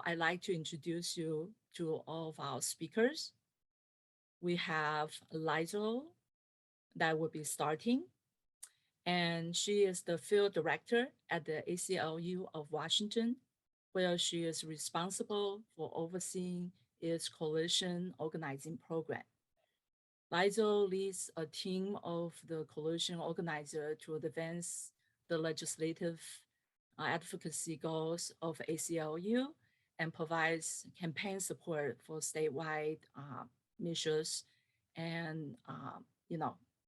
I'd like to introduce you to all of our speakers. We have Liezl that will be starting, and she is the field director at the ACLU of Washington, where she is responsible for overseeing its coalition organizing program. Liezl leads a team of the coalition organizer to advance the legislative advocacy goals of ACLU and provides campaign support for statewide measures and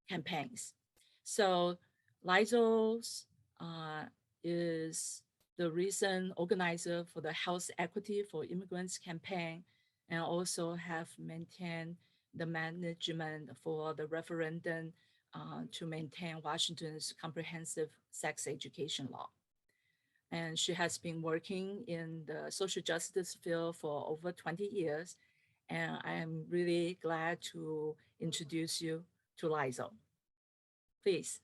campaigns. So Liezl is the recent organizer for the Health Equity for Immigrants campaign, and also have maintained the management for the referendum to maintain Washington's comprehensive sex education law. And she has been working in the social justice field for over 20 years. And I am really glad to introduce you to Liezl. Please.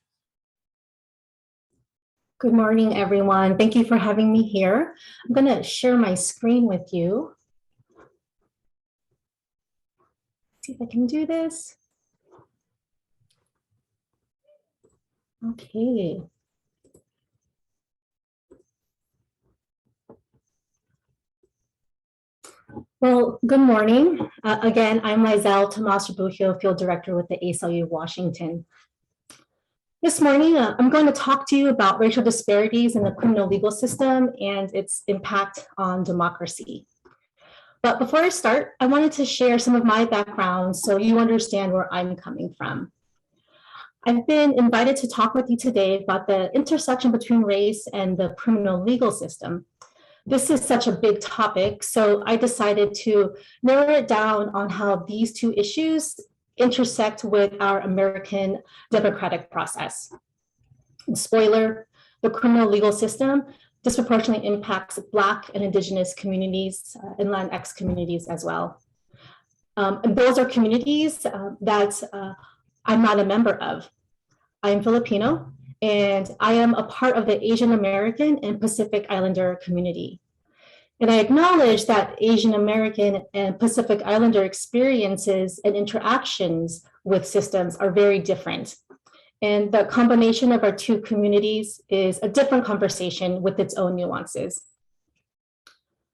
Good morning, everyone. Thank you for having me here. I'm going to share my screen with you. See if I can do this. Okay. Well, good morning. Again, I'm Liezl, Tomas Rebugio, Field Director with the ACLU Washington. This morning, I'm going to talk to you about racial disparities in the criminal legal system and its impact on democracy. But before I start, I wanted to share some of my background so you understand where I'm coming from. I've been invited to talk with you today about the intersection between race and the criminal legal system. This is such a big topic, so I decided to narrow it down on how these two issues intersect with our American democratic process. And spoiler, the criminal legal system disproportionately impacts Black and Indigenous communities and Latinx communities as well. And those are communities that I'm not a member of. I am Filipino, and I am a part of the Asian American and Pacific Islander community. And I acknowledge that Asian American and Pacific Islander experiences and interactions with systems are very different. And the combination of our two communities is a different conversation with its own nuances.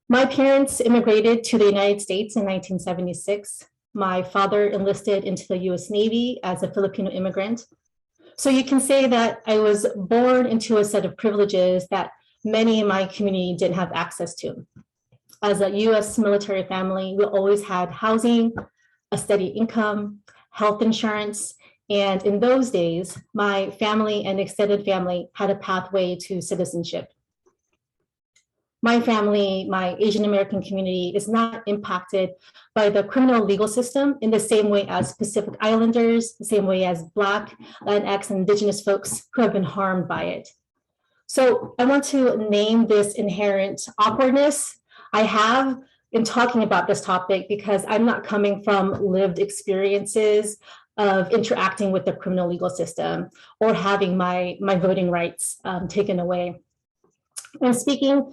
My parents immigrated to the United States in 1976. My father enlisted into the US Navy as a Filipino immigrant. So you can say that I was born into a set of privileges that many in my community didn't have access to. As a US military family, we always had housing, a steady income, health insurance, and in those days, my family and extended family had a pathway to citizenship. My family, my Asian American community, is not impacted by the criminal legal system in the same way as Pacific Islanders, the same way as Black, Latinx, and Indigenous folks who have been harmed by it. So I want to name this inherent awkwardness I have in talking about this topic because I'm not coming from lived experiences of interacting with the criminal legal system or having my voting rights taken away. I'm speaking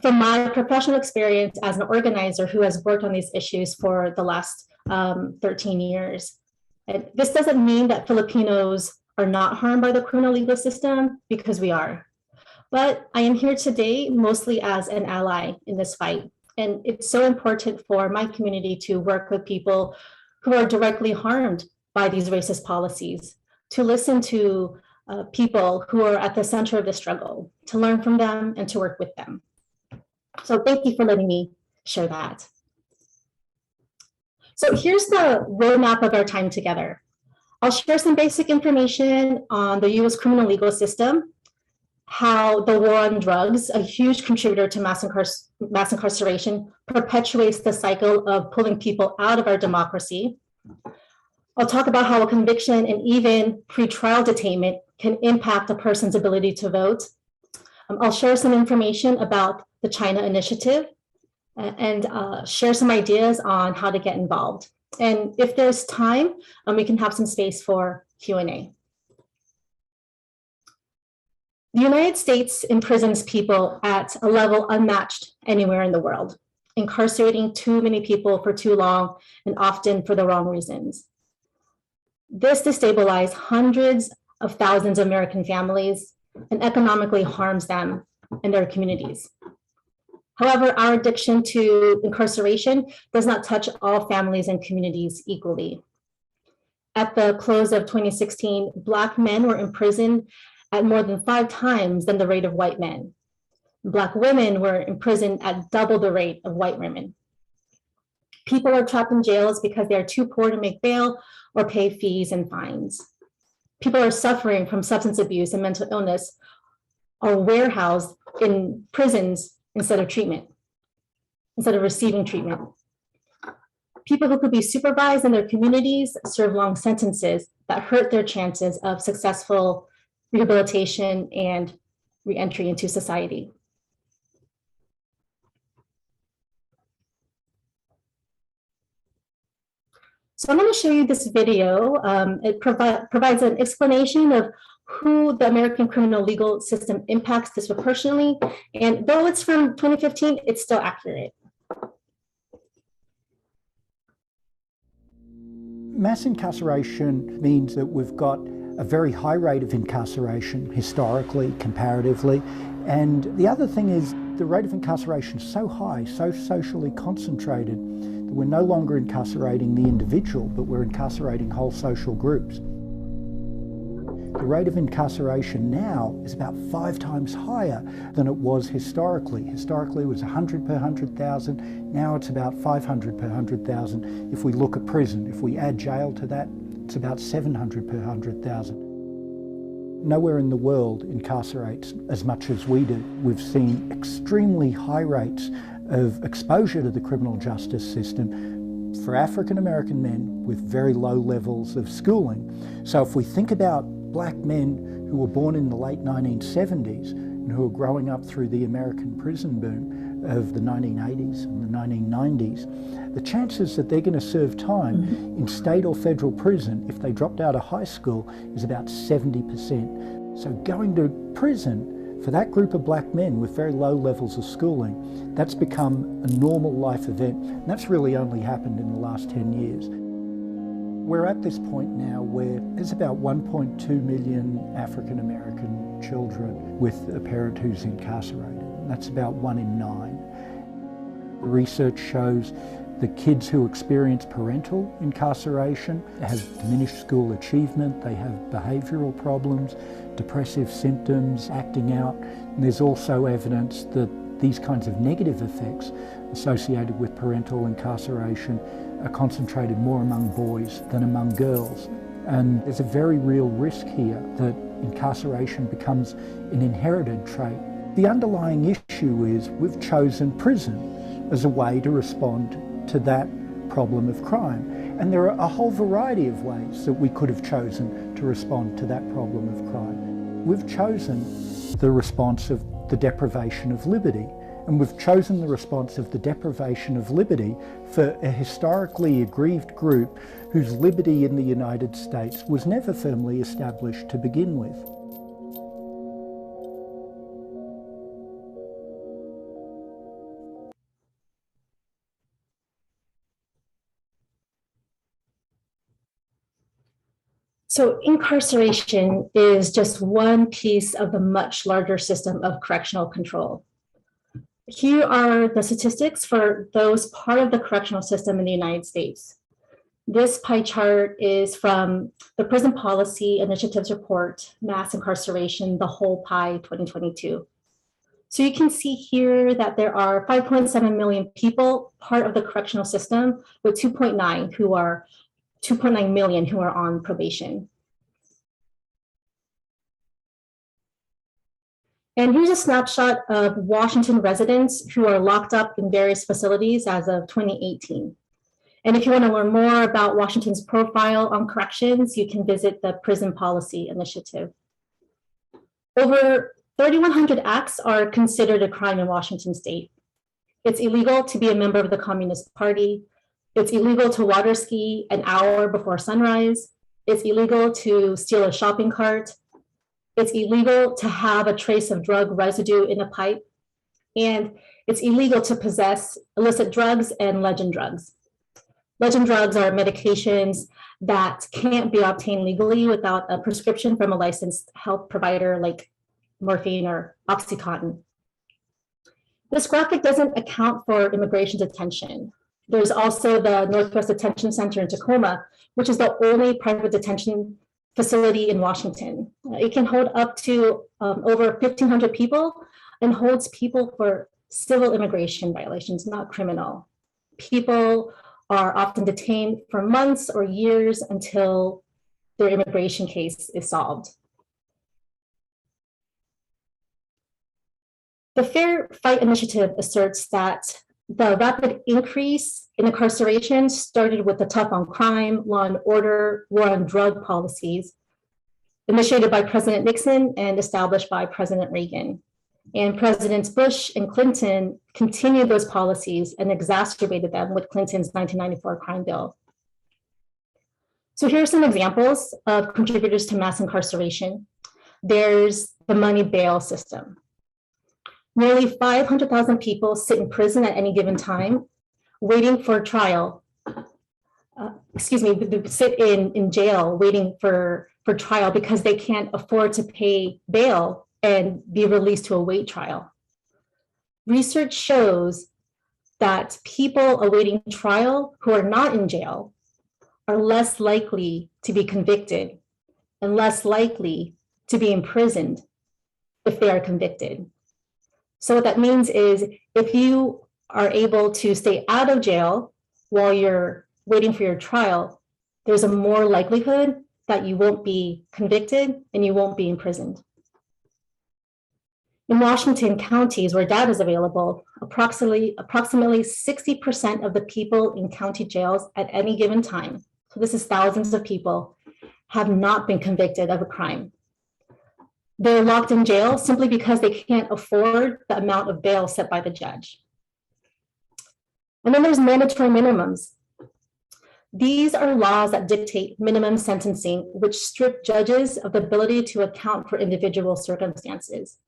from my professional experience as an organizer who has worked on these issues for the last 13 years. And this doesn't mean that Filipinos are not harmed by the criminal legal system, because we are. But I am here today mostly as an ally in this fight. And it's so important for my community to work with people who are directly harmed by these racist policies, to listen to people who are at the center of the struggle, to learn from them and to work with them. So thank you for letting me share that. So here's the roadmap of our time together. I'll share some basic information on the US criminal legal system, how the war on drugs, a huge contributor to mass incarceration, perpetuates the cycle of pulling people out of our democracy. I'll talk about how a conviction and even pretrial detainment can impact a person's ability to vote. I'll share some information about the China Initiative and share some ideas on how to get involved. And if there's time, we can have some space for Q&A. The United States imprisons people at a level unmatched anywhere in the world, incarcerating too many people for too long and often for the wrong reasons. This destabilizes hundreds of thousands of American families and economically harms them and their communities. However, our addiction to incarceration does not touch all families and communities equally. At the close of 2016, Black men were imprisoned at more than 5 times than the rate of white men. Black women were imprisoned at double the rate of white women. People are trapped in jails because they are too poor to make bail or pay fees and fines. People are suffering from substance abuse and mental illness are warehoused in prisons instead of receiving treatment. People who could be supervised in their communities serve long sentences that hurt their chances of successful rehabilitation and reentry into society. So I'm going to show you this video. It provides an explanation of who the American criminal legal system impacts disproportionately. And though it's from 2015, it's still accurate. Mass incarceration means that we've got a very high rate of incarceration historically, comparatively. And the other thing is the rate of incarceration is so high, so socially concentrated, that we're no longer incarcerating the individual, but we're incarcerating whole social groups. The rate of incarceration now is about 5 times higher than it was historically. Historically, it was 100 per 100,000. Now it's about 500 per 100,000. If we look at prison, if we add jail to that, it's about 700 per 100,000. Nowhere in the world incarcerates as much as we do. We've seen extremely high rates of exposure to the criminal justice system for African American men with very low levels of schooling. So if we think about Black men who were born in the late 1970s and who are growing up through the American prison boom of the 1980s and the 1990s, the chances that they're going to serve time in state or federal prison if they dropped out of high school is about 70%. So going to prison for that group of Black men with very low levels of schooling, that's become a normal life event. And that's really only happened in the last 10 years. We're at this point now where there's about 1.2 million African American children with a parent who's incarcerated. That's about 1 in 9. The research shows the kids who experience parental incarceration have diminished school achievement, they have behavioural problems, depressive symptoms, acting out. And there's also evidence that these kinds of negative effects associated with parental incarceration are concentrated more among boys than among girls. And there's a very real risk here that incarceration becomes an inherited trait. The underlying issue is we've chosen prison as a way to respond to that problem of crime. And there are a whole variety of ways that we could have chosen to respond to that problem of crime. We've chosen the response of the deprivation of liberty. And we've chosen the response of the deprivation of liberty for a historically aggrieved group whose liberty in the United States was never firmly established to begin with. So incarceration is just one piece of the much larger system of correctional control. Here are the statistics for those part of the correctional system in the United States. This pie chart is from the Prison Policy Initiative's report, Mass Incarceration, the Whole Pie 2022. So you can see here that there are 5.7 million people part of the correctional system, with 2.9 million who are on probation. And here's a snapshot of Washington residents who are locked up in various facilities as of 2018. And if you want to learn more about Washington's profile on corrections, you can visit the Prison Policy Initiative. Over 3,100 acts are considered a crime in Washington state. It's illegal to be a member of the Communist Party. It's illegal to water ski an hour before sunrise. It's illegal to steal a shopping cart. It's illegal to have a trace of drug residue in a pipe, and it's illegal to possess illicit drugs and legend drugs. Legend drugs are medications that can't be obtained legally without a prescription from a licensed health provider like morphine or Oxycontin. This graphic doesn't account for immigration detention. There's also the Northwest Detention Center in Tacoma, which is the only private detention facility in Washington. It can hold up to over 1,500 people and holds people for civil immigration violations, not criminal. People are often detained for months or years until their immigration case is solved. The Fair Fight Initiative asserts that the rapid increase in incarceration started with the tough on crime, law and order, war on drug policies initiated by President Nixon and established by President Reagan. And Presidents Bush and Clinton continued those policies and exacerbated them with Clinton's 1994 crime bill. So here are some examples of contributors to mass incarceration. There's the money bail system. Nearly 500,000 people sit in prison at any given time, waiting for trial. Sit in jail waiting for trial because they can't afford to pay bail and be released to await trial. Research shows that people awaiting trial who are not in jail are less likely to be convicted and less likely to be imprisoned if they are convicted. So what that means is if you are able to stay out of jail while you're waiting for your trial, there's a more likelihood that you won't be convicted and you won't be imprisoned. In Washington counties where data is available, approximately 60% of the people in county jails at any given time, so this is thousands of people, have not been convicted of a crime. They're locked in jail simply because they can't afford the amount of bail set by the judge. And then there's mandatory minimums. These are laws that dictate minimum sentencing, which strip judges of the ability to account for individual circumstances.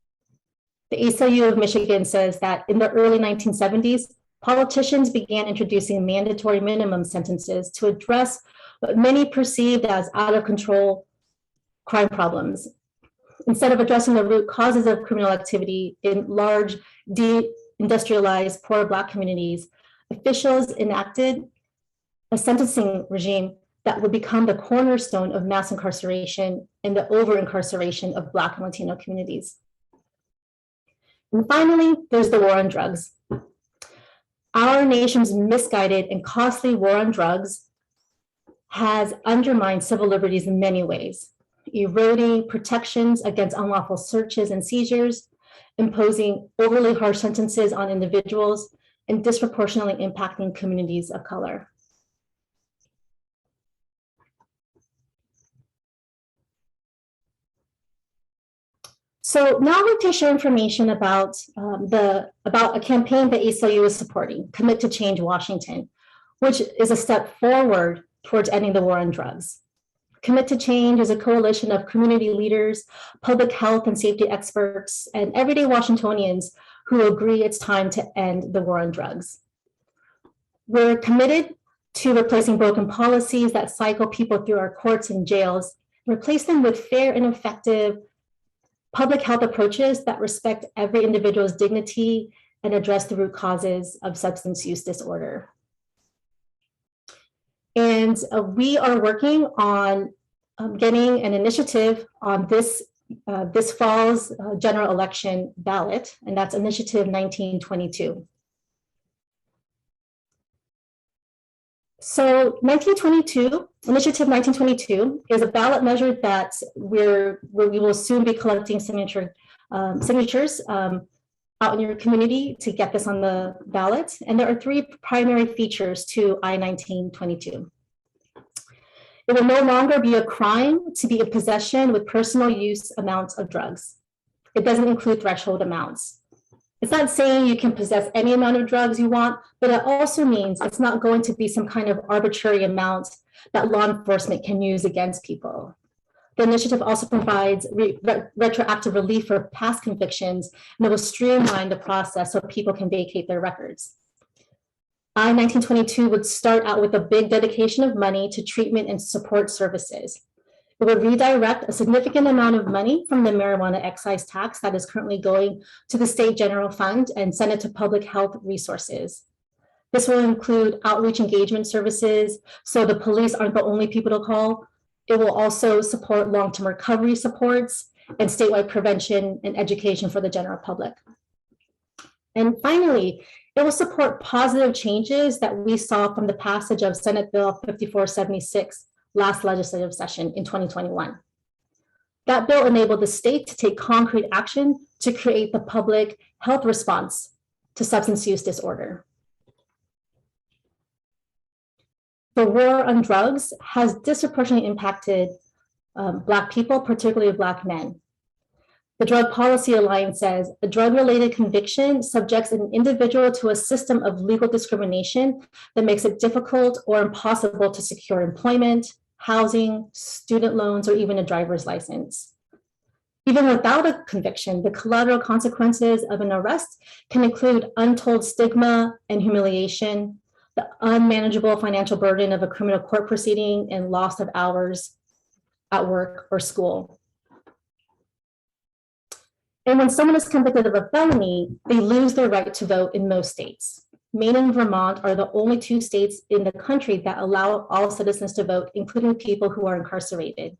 The ACLU of Michigan says that in the early 1970s, politicians began introducing mandatory minimum sentences to address what many perceived as out of control crime problems. Instead of addressing the root causes of criminal activity in large, deindustrialized, poor Black communities, officials enacted a sentencing regime that would become the cornerstone of mass incarceration and the over-incarceration of Black and Latino communities. And finally, there's the war on drugs. Our nation's misguided and costly war on drugs has undermined civil liberties in many ways, eroding protections against unlawful searches and seizures, imposing overly harsh sentences on individuals, and disproportionately impacting communities of color. So now I'd like to share information about a campaign that ACLU is supporting, Commit to Change Washington, which is a step forward towards ending the war on drugs. Commit to Change is a coalition of community leaders, public health and safety experts, and everyday Washingtonians who agree it's time to end the war on drugs. We're committed to replacing broken policies that cycle people through our courts and jails, replace them with fair and effective public health approaches that respect every individual's dignity and address the root causes of substance use disorder. And we are working on getting an initiative on this fall's general election ballot, and that's Initiative 1922. So Initiative 1922 is a ballot measure that we will soon be collecting signatures out in your community to get this on the ballot. And there are three primary features to I-1922. It will no longer be a crime to be in possession with personal use amounts of drugs. It doesn't include threshold amounts. It's not saying you can possess any amount of drugs you want, but it also means it's not going to be some kind of arbitrary amount that law enforcement can use against people. The initiative also provides retroactive relief for past convictions, and it will streamline the process so people can vacate their records. I-1922 would start out with a big dedication of money to treatment and support services. It would redirect a significant amount of money from the marijuana excise tax that is currently going to the state general fund and send it to public health resources. This will include outreach engagement services, so the police aren't the only people to call. It will also support long-term recovery supports and statewide prevention and education for the general public. And finally, it will support positive changes that we saw from the passage of Senate Bill 5476 last legislative session in 2021. That bill enabled the state to take concrete action to create the public health response to substance use disorder. The war on drugs has disproportionately impacted Black people, particularly Black men. The Drug Policy Alliance says a drug-related conviction subjects an individual to a system of legal discrimination that makes it difficult or impossible to secure employment, housing, student loans, or even a driver's license. Even without a conviction, the collateral consequences of an arrest can include untold stigma and humiliation, the unmanageable financial burden of a criminal court proceeding, and loss of hours at work or school. And when someone is convicted of a felony, they lose their right to vote in most states. Maine and Vermont are the only two states in the country that allow all citizens to vote, including people who are incarcerated.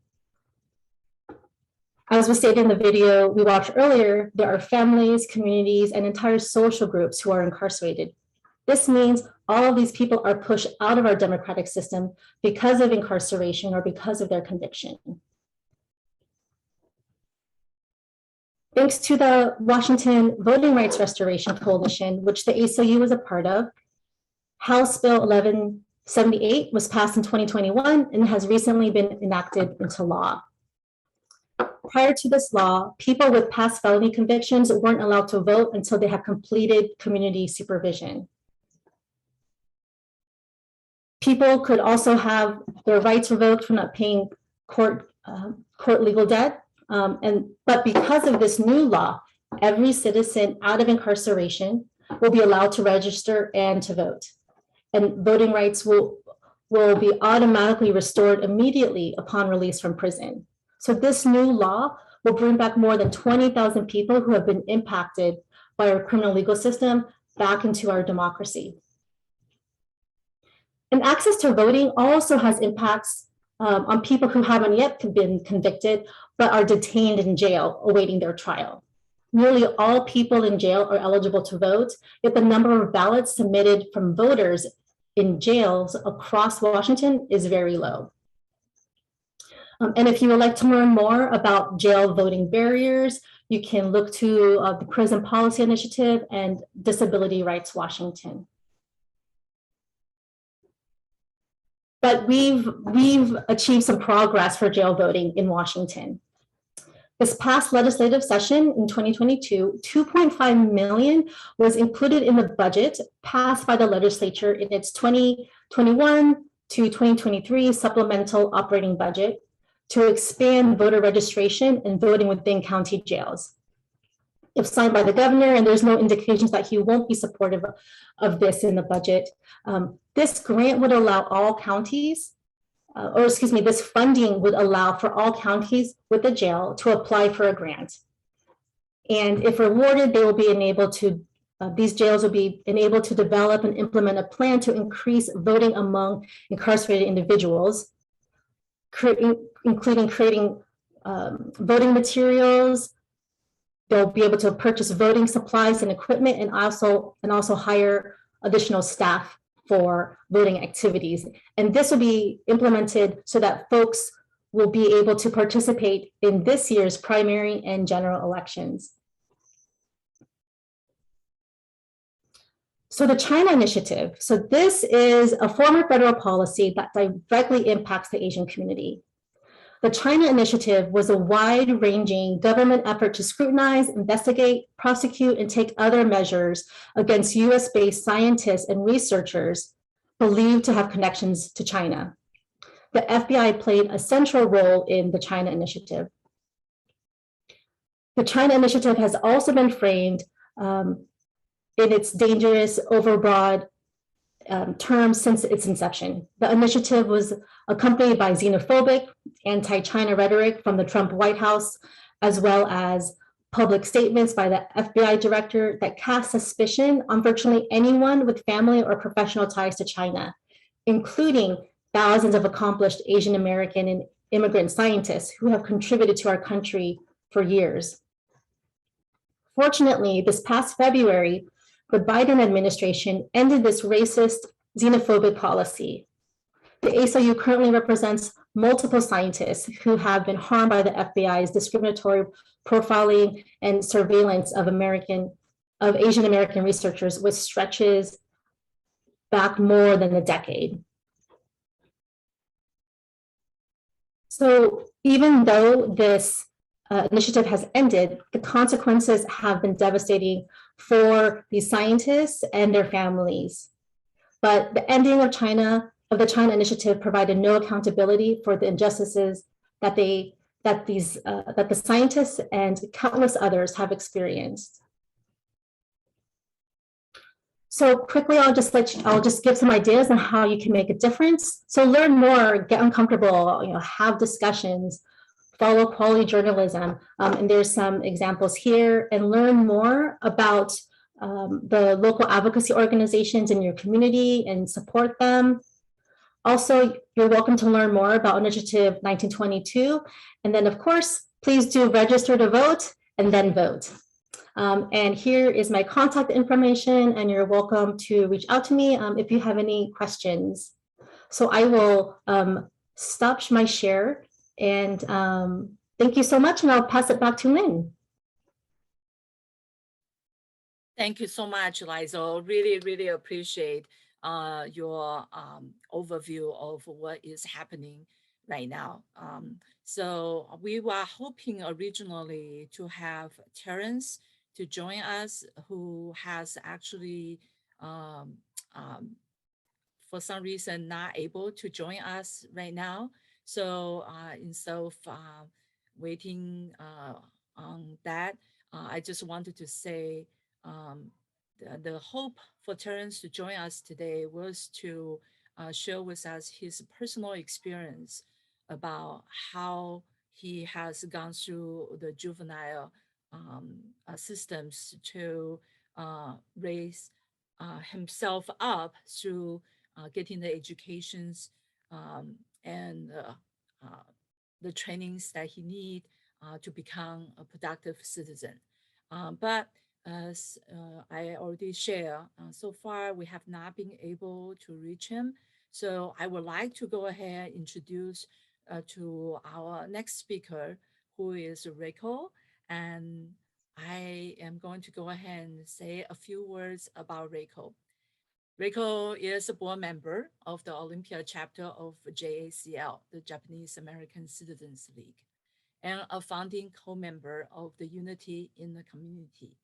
As was stated in the video we watched earlier, there are families, communities, and entire social groups who are incarcerated. This means all of these people are pushed out of our democratic system because of incarceration or because of their conviction. Thanks to the Washington Voting Rights Restoration Coalition, which the ACLU was a part of, House Bill 1178 was passed in 2021 and has recently been enacted into law. Prior to this law, people with past felony convictions weren't allowed to vote until they had completed community supervision. People could also have their rights revoked for not paying court legal debt. But because of this new law, every citizen out of incarceration will be allowed to register and to vote. And voting rights will be automatically restored immediately upon release from prison. So this new law will bring back more than 20,000 people who have been impacted by our criminal legal system back into our democracy. And access to voting also has impacts on people who haven't yet been convicted, but are detained in jail awaiting their trial. Nearly all people in jail are eligible to vote, yet the number of ballots submitted from voters in jails across Washington is very low. And if you would like to learn more about jail voting barriers, you can look to the Prison Policy Initiative and Disability Rights Washington. But we've achieved some progress for jail voting in Washington. This past legislative session in 2022, $2.5 million was included in the budget passed by the legislature in its 2021 to 2023 supplemental operating budget to expand voter registration and voting within county jails. If signed by the governor, and there's no indications that he won't be supportive of this in the budget, this grant would allow all counties, this funding would allow for all counties with a jail to apply for a grant. And if awarded, they will be enabled to, these jails will be enabled to develop and implement a plan to increase voting among incarcerated individuals, including creating voting materials. They'll be able to purchase voting supplies and equipment, and also hire additional staff for voting activities. And this will be implemented so that folks will be able to participate in this year's primary and general elections. So the China Initiative. So this is a form of federal policy that directly impacts the Asian community. The China Initiative was a wide-ranging government effort to scrutinize, investigate, prosecute, and take other measures against US-based scientists and researchers believed to have connections to China. the FBI played a central role in the China Initiative. The China Initiative has also been framed in its dangerous, overbroad terms since its inception. The initiative was accompanied by xenophobic, anti-China rhetoric from the Trump White House, as well as public statements by the FBI director that cast suspicion on virtually anyone with family or professional ties to China, including thousands of accomplished Asian American and immigrant scientists who have contributed to our country for years. Fortunately, this past February, the Biden administration ended this racist, xenophobic policy. The ACLU currently represents multiple scientists who have been harmed by the FBI's discriminatory profiling and surveillance of Asian American researchers, which stretches back more than a decade. So even though this initiative has ended, the consequences have been devastating for these scientists and their families. But the ending of the China Initiative provided no accountability for the injustices that the scientists and countless others have experienced. So quickly, I'll just give some ideas on how you can make a difference. So learn more, get uncomfortable, have discussions, follow quality journalism, and there's some examples here, and learn more about the local advocacy organizations in your community and support them. Also, you're welcome to learn more about Initiative 1922. And then, of course, please do register to vote and then vote. And here is my contact information, and you're welcome to reach out to me if you have any questions. So I will stop my share, and thank you so much, and I'll pass it back to Lynn. Thank you so much, Liezl. Really, really appreciate your overview of what is happening right now. So we were hoping originally to have Terrence to join us, who has actually, for some reason, not able to join us right now. So instead of waiting on that, I just wanted to say the hope for Terrence to join us today was to share with us his personal experience about how he has gone through the juvenile systems to raise himself up through getting the educations and the trainings that he needs to become a productive citizen. But as I already shared, so far we have not been able to reach him. So I would like to go ahead and introduce to our next speaker, who is Reiko. And I am going to go ahead and say a few words about Reiko. Reiko is a board member of the Olympia chapter of JACL, the Japanese American Citizens League, and a founding co-member of the Unity in the Community.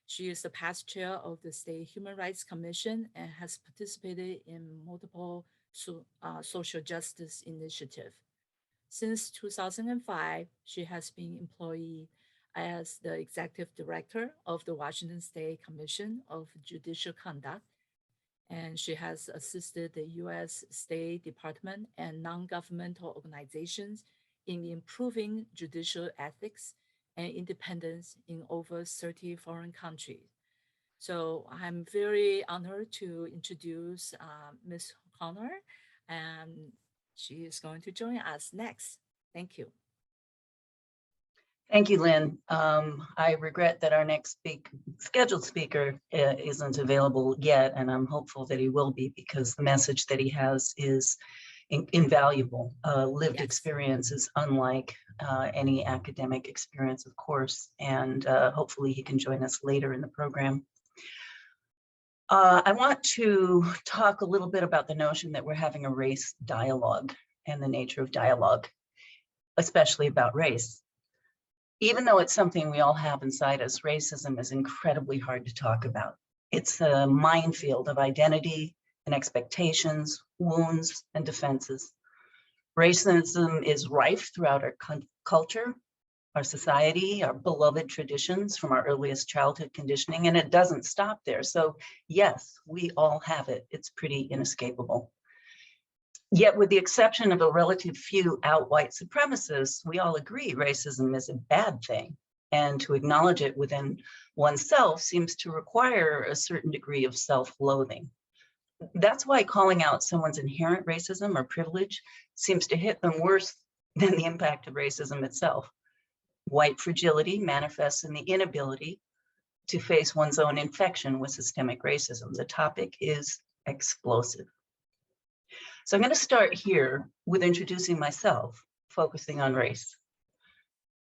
She is the past chair of the State Human Rights Commission and has participated in multiple social justice initiatives. Since 2005, she has been employed as the executive director of the Washington State Commission of Judicial Conduct, and she has assisted the U.S. State Department and non-governmental organizations in improving judicial ethics and independence in over 30 foreign countries. So I'm very honored to introduce Ms. Callner, and she is going to join us next. Thank you. Thank you, Lynn. I regret that our next scheduled speaker isn't available yet, and I'm hopeful that he will be, because the message that he has is invaluable. Lived experience is unlike any academic experience, of course, and hopefully he can join us later in the program. I want to talk a little bit about the notion that we're having a race dialogue and the nature of dialogue, especially about race. Even though it's something we all have inside us, racism is incredibly hard to talk about. It's a minefield of identity and expectations, wounds and defenses. Racism is rife throughout our culture, our society, our beloved traditions from our earliest childhood conditioning, and it doesn't stop there. So yes, we all have it. It's pretty inescapable. Yet with the exception of a relative few out white supremacists, we all agree racism is a bad thing. And to acknowledge it within oneself seems to require a certain degree of self-loathing. That's why calling out someone's inherent racism or privilege seems to hit them worse than the impact of racism itself. White fragility manifests in the inability to face one's own infection with systemic racism. The topic is explosive. So I'm going to start here with introducing myself, focusing on race.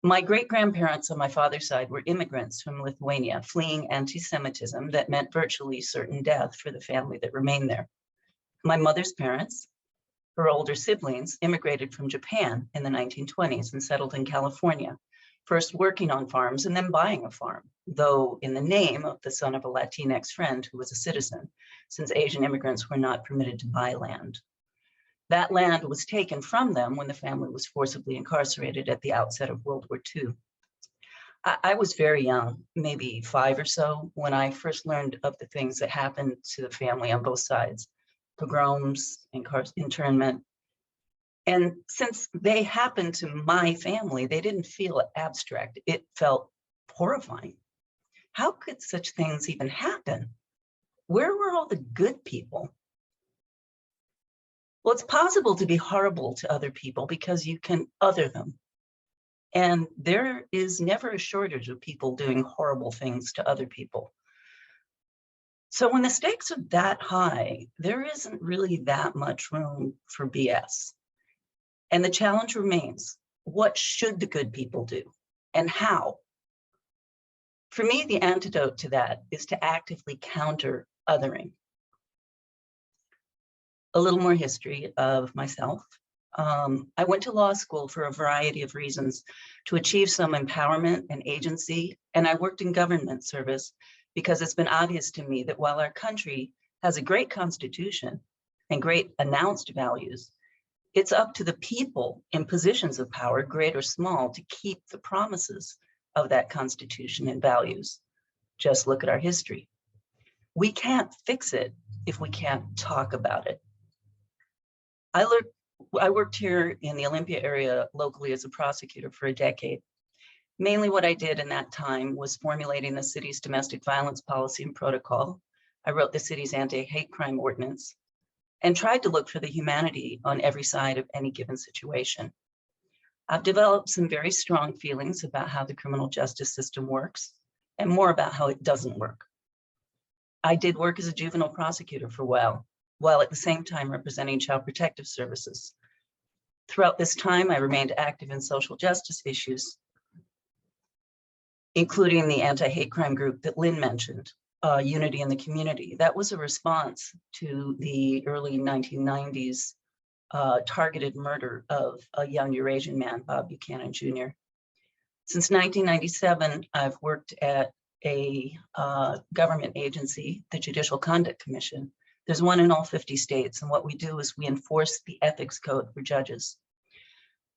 My great-grandparents on my father's side were immigrants from Lithuania, fleeing anti-Semitism that meant virtually certain death for the family that remained there. My mother's parents, her older siblings, immigrated from Japan in the 1920s and settled in California, first working on farms and then buying a farm, though in the name of the son of a Latinx friend who was a citizen, since Asian immigrants were not permitted to buy land. That land was taken from them when the family was forcibly incarcerated at the outset of World War II. I was very young, maybe 5 or so, when I first learned of the things that happened to the family on both sides, pogroms, internment. And since they happened to my family, they didn't feel abstract. It felt horrifying. How could such things even happen? Where were all the good people? Well, it's possible to be horrible to other people because you can other them. And there is never a shortage of people doing horrible things to other people. So when the stakes are that high, there isn't really that much room for BS. And the challenge remains, what should the good people do and how? For me, the antidote to that is to actively counter othering. A little more history of myself. I went to law school for a variety of reasons to achieve some empowerment and agency, and I worked in government service because it's been obvious to me that while our country has a great constitution and great announced values, it's up to the people in positions of power, great or small, to keep the promises of that constitution and values. Just look at our history. We can't fix it if we can't talk about it. I worked here in the Olympia area locally as a prosecutor for a decade. Mainly what I did in that time was formulating the city's domestic violence policy and protocol. I wrote the city's anti-hate crime ordinance and tried to look for the humanity on every side of any given situation. I've developed some very strong feelings about how the criminal justice system works and more about how it doesn't work. I did work as a juvenile prosecutor for a while at the same time representing child protective services. Throughout this time, I remained active in social justice issues, including the anti-hate crime group that Lynn mentioned, Unity in the Community. That was a response to the early 1990s targeted murder of a young Eurasian man, Bob Buchanan Jr. Since 1997, I've worked at a government agency, the Judicial Conduct Commission. There's one in all 50 states, and what we do is we enforce the ethics code for judges.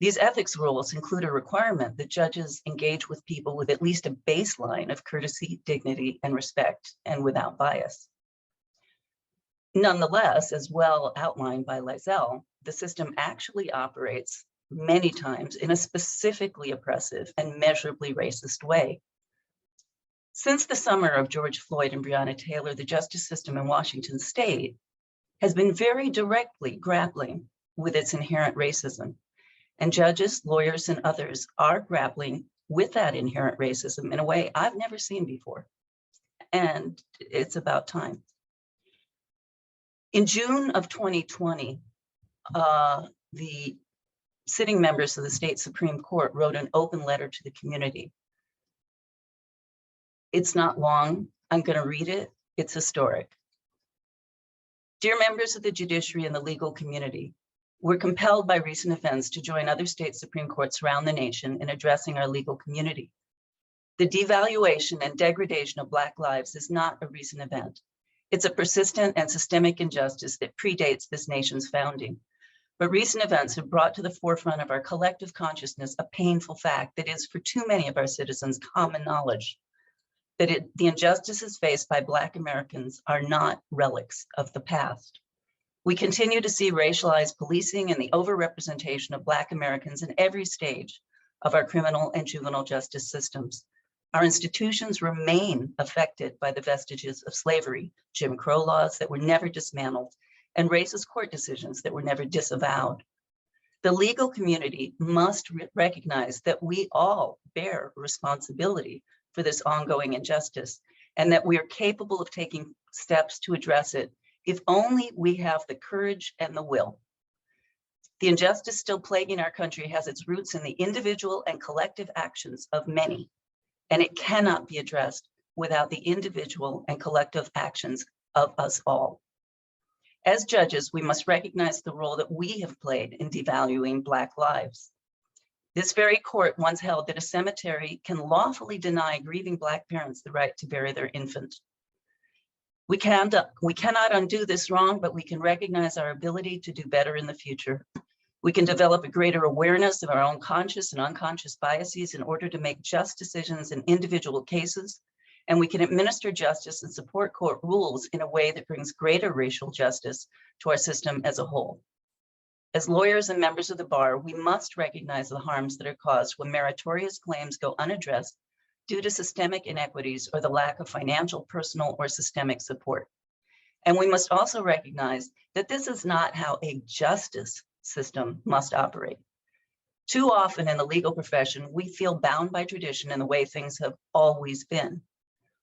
These ethics rules include a requirement that judges engage with people with at least a baseline of courtesy, dignity, and respect, and without bias. Nonetheless, as well outlined by Liezl, the system actually operates many times in a specifically oppressive and measurably racist way. Since the summer of George Floyd and Breonna Taylor, the justice system in Washington state has been very directly grappling with its inherent racism. And judges, lawyers, and others are grappling with that inherent racism in a way I've never seen before. And it's about time. In June of 2020, the sitting members of the state Supreme Court wrote an open letter to the community. It's not long. I'm going to read it. It's historic. Dear members of the judiciary and the legal community, we're compelled by recent events to join other state Supreme Courts around the nation in addressing our legal community. The devaluation and degradation of Black lives is not a recent event. It's a persistent and systemic injustice that predates this nation's founding. But recent events have brought to the forefront of our collective consciousness a painful fact that is for too many of our citizens common knowledge, that the injustices faced by Black Americans are not relics of the past. We continue to see racialized policing and the overrepresentation of Black Americans in every stage of our criminal and juvenile justice systems. Our institutions remain affected by the vestiges of slavery, Jim Crow laws that were never dismantled, and racist court decisions that were never disavowed. The legal community must recognize that we all bear responsibility for this ongoing injustice, and that we are capable of taking steps to address it if only we have the courage and the will. The injustice still plaguing our country has its roots in the individual and collective actions of many, and it cannot be addressed without the individual and collective actions of us all. As judges, we must recognize the role that we have played in devaluing Black lives. This very court once held that a cemetery can lawfully deny grieving Black parents the right to bury their infant. We cannot undo this wrong, but we can recognize our ability to do better in the future. We can develop a greater awareness of our own conscious and unconscious biases in order to make just decisions in individual cases, and we can administer justice and support court rules in a way that brings greater racial justice to our system as a whole. As lawyers and members of the bar, we must recognize the harms that are caused when meritorious claims go unaddressed due to systemic inequities or the lack of financial, personal, or systemic support. And we must also recognize that this is not how a justice system must operate. Too often in the legal profession, we feel bound by tradition and the way things have always been.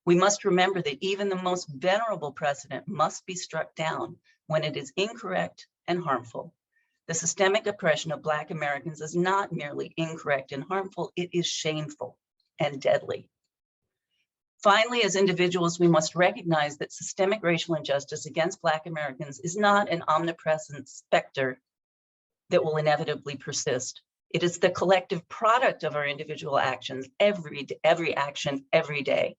We must remember that even the most venerable precedent must be struck down when it is incorrect and harmful. The systemic oppression of Black Americans is not merely incorrect and harmful, it is shameful and deadly. Finally, as individuals, we must recognize that systemic racial injustice against Black Americans is not an omnipresent specter that will inevitably persist. It is the collective product of our individual actions, every action, every day.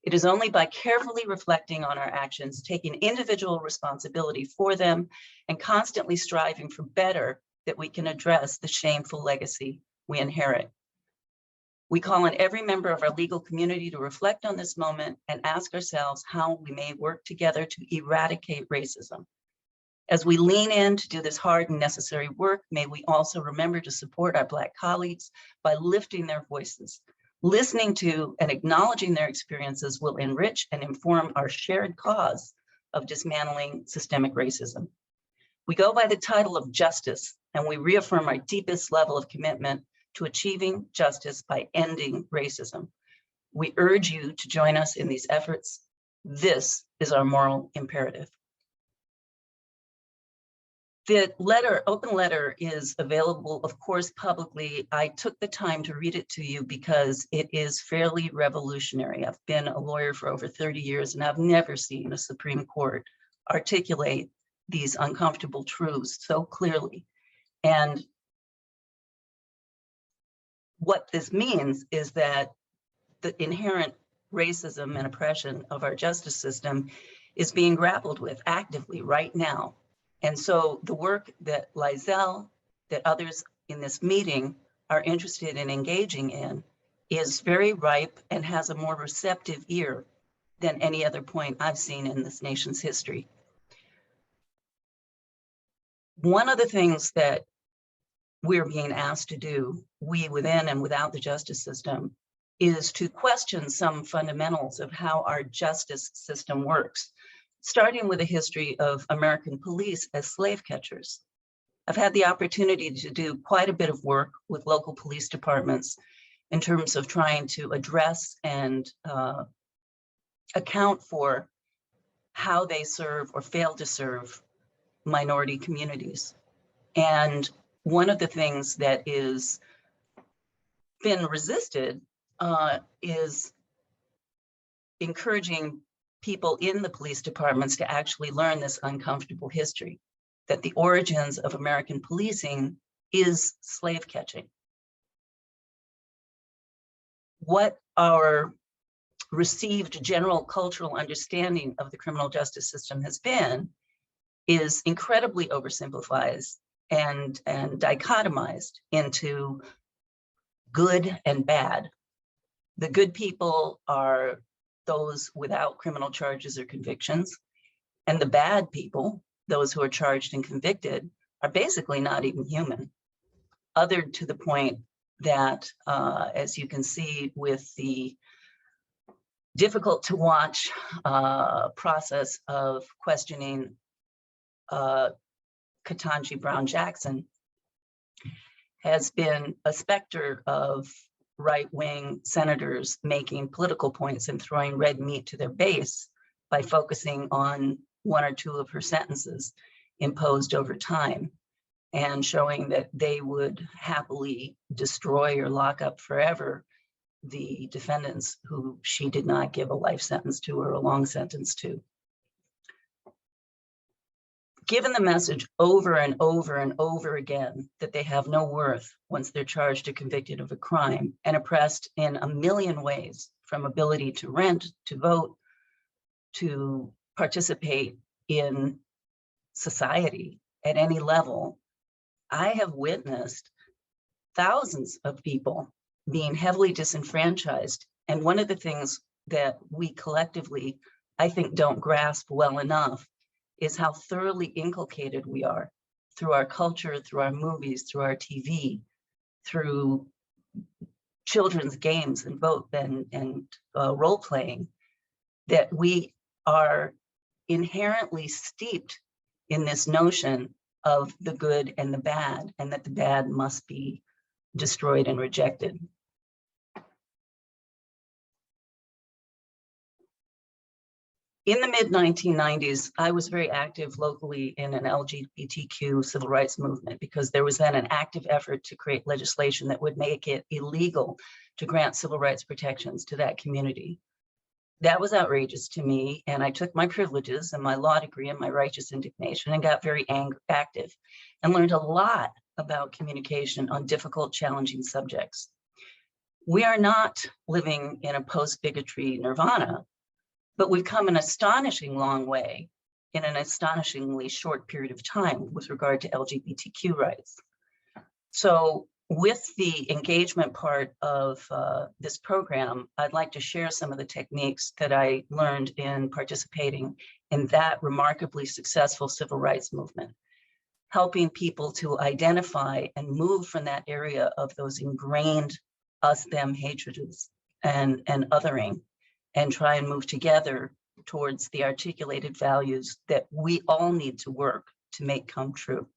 It is only by carefully reflecting on our actions, taking individual responsibility for them, and constantly striving for better that we can address the shameful legacy we inherit. We call on every member of our legal community to reflect on this moment and ask ourselves how we may work together to eradicate racism. As we lean in to do this hard and necessary work, may we also remember to support our Black colleagues by lifting their voices. Listening to and acknowledging their experiences will enrich and inform our shared cause of dismantling systemic racism. We go by the title of justice, and we reaffirm our deepest level of commitment to achieving justice by ending racism. We urge you to join us in these efforts. This is our moral imperative. The open letter is available, of course, publicly. I took the time to read it to you because it is fairly revolutionary. I've been a lawyer for over 30 years and I've never seen a Supreme Court articulate these uncomfortable truths so clearly. And what this means is that the inherent racism and oppression of our justice system is being grappled with actively right now. And so the work that Liezl, that others in this meeting are interested in engaging in is very ripe and has a more receptive ear than any other point I've seen in this nation's history. One of the things that we're being asked to do, we within and without the justice system, is to question some fundamentals of how our justice system works, starting with a history of American police as slave catchers. I've had the opportunity to do quite a bit of work with local police departments in terms of trying to address and account for how they serve or fail to serve minority communities. And one of the things that is been resisted is encouraging people in the police departments to actually learn this uncomfortable history, that the origins of American policing is slave catching. What our received general cultural understanding of the criminal justice system has been is incredibly oversimplified and dichotomized into good and bad. The good people are those without criminal charges or convictions, and the bad people, those who are charged and convicted, are basically not even human. Othered to the point that, as you can see with the difficult to watch process of questioning Ketanji Brown Jackson, has been a specter of right-wing senators making political points and throwing red meat to their base by focusing on one or two of her sentences imposed over time and showing that they would happily destroy or lock up forever the defendants who she did not give a life sentence to or a long sentence to. Given the message over and over and over again that they have no worth once they're charged or convicted of a crime and oppressed in a million ways, from ability to rent, to vote, to participate in society at any level, I have witnessed thousands of people being heavily disenfranchised. And one of the things that we collectively, I think, don't grasp well enough is how thoroughly inculcated we are through our culture, through our movies, through our TV, through children's games and role playing, that we are inherently steeped in this notion of the good and the bad, and that the bad must be destroyed and rejected. In the mid-1990s, I was very active locally in an LGBTQ civil rights movement, because there was then an active effort to create legislation that would make it illegal to grant civil rights protections to that community. That was outrageous to me, and I took my privileges and my law degree and my righteous indignation and got very active and learned a lot about communication on difficult, challenging subjects. We are not living in a post-bigotry nirvana, but we've come an astonishing long way in an astonishingly short period of time with regard to LGBTQ rights. So with the engagement part of this program, I'd like to share some of the techniques that I learned in participating in that remarkably successful civil rights movement, helping people to identify and move from that area of those ingrained us-them hatreds and othering, and try and move together towards the articulated values that we all need to work to make come true.